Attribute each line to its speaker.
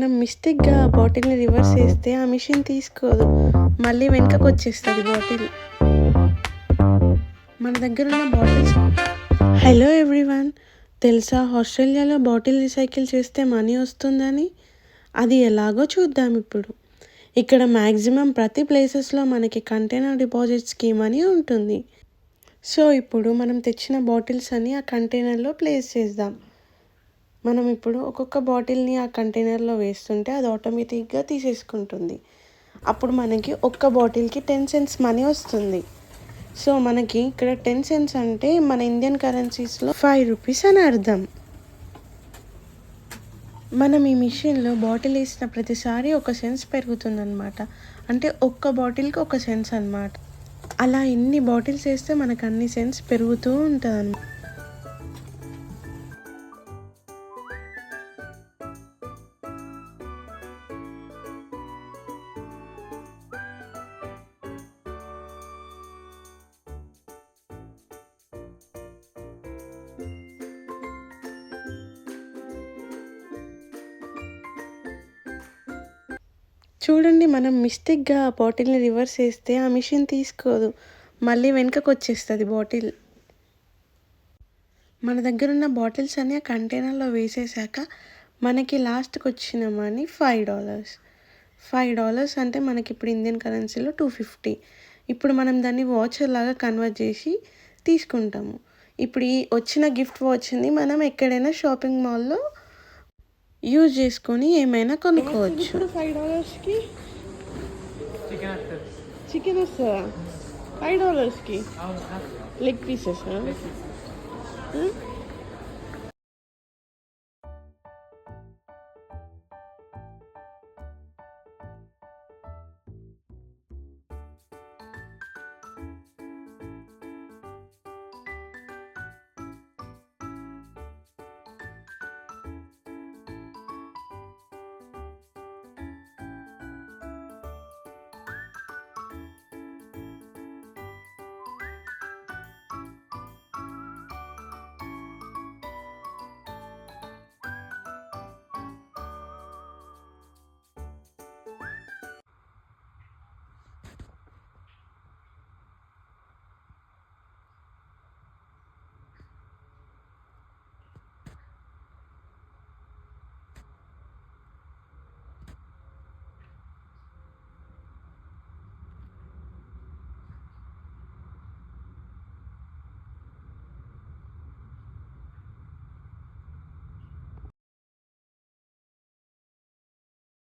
Speaker 1: మనం మిస్టేక్‌గా ఆ బాటిల్‌ని రివర్స్ చేస్తే ఆ మిషన్ తీసుకోదు. మళ్ళీ వెనకకొచ్చేస్తది బాటిల్. మన దగ్గరున్న బాటిల్స్ హలో ఎవ్రీవన్. తెలుసా ఆస్ట్రేలియాలో బాటిల్ రీసైకిల్ చేస్తే మనీ వస్తుందని? అది ఎలాగో చూద్దాం ఇప్పుడు. ఇక్కడ మ్యాక్సిమం ప్రతి ప్లేసెస్‌లో మనకి కంటైనర్ డిపాజిట్ స్కీమ్ అని ఉంటుంది. సో, ఇప్పుడు మనం తెచ్చిన బాటిల్స్ అన్నీ ఆ కంటైనర్‌లో ప్లేస్ చేద్దాం. మనం ఇప్పుడు ఒక్కొక్క బాటిల్‌ని ఆ కంటైనర్‌లో వేస్తుంటే అది ఆటోమేటిక్‌గా తీసేసుకుంటుంది. అప్పుడు మనకి ఒక్క బాటిల్‌కి 10 సెంట్స్ మనీ వస్తుంది. సో, మనకి ఇక్కడ 10 సెంట్స్ అంటే మన ఇండియన్ కరెన్సీస్‌లో 5 రూపీస్ అని అర్థం. మనం ఈ మిషన్‌లో బాటిల్ వేసిన ప్రతిసారి ఒక సెన్స్ పెరుగుతుందనమాట. అంటే ఒక్క బాటిల్‌కి ఒక సెన్స్ అనమాట. అలా ఎన్ని బాటిల్స్ వేస్తే మనకు అన్ని సెన్స్ పెరుగుతూ ఉంటదనమాట. చూడండి, మనం మిస్టేక్‌గా ఆ బాటిల్‌ని రివర్స్ చేస్తే ఆ మిషన్ తీసుకోదు. మళ్ళీ వెనకకొచ్చేస్తది బాటిల్. మన దగ్గరున్న బాటిల్స్ అన్నీ ఆ కంటైనర్‌లో వేసేసాక మనకి లాస్ట్‌కొచ్చిన మనీ $5. $5 అంటే మనకిప్పుడు ఇండియన్ కరెన్సీలో 250. ఇప్పుడు మనం దాన్ని వాచర్ లాగా కన్వర్ట్ చేసి తీసుకుంటాము. ఇప్పుడు ఈ వచ్చిన గిఫ్ట్ వాచ్‌ని మనం ఎక్కడైనా షాపింగ్ మాల్‌లో యూజ్ చేసుకొని ఏమైనా కొనుక్కోవచ్చు. ఇప్పుడు $5కి చికెన్ వస్తుందా? $5కి లెగ్ పీసెస్.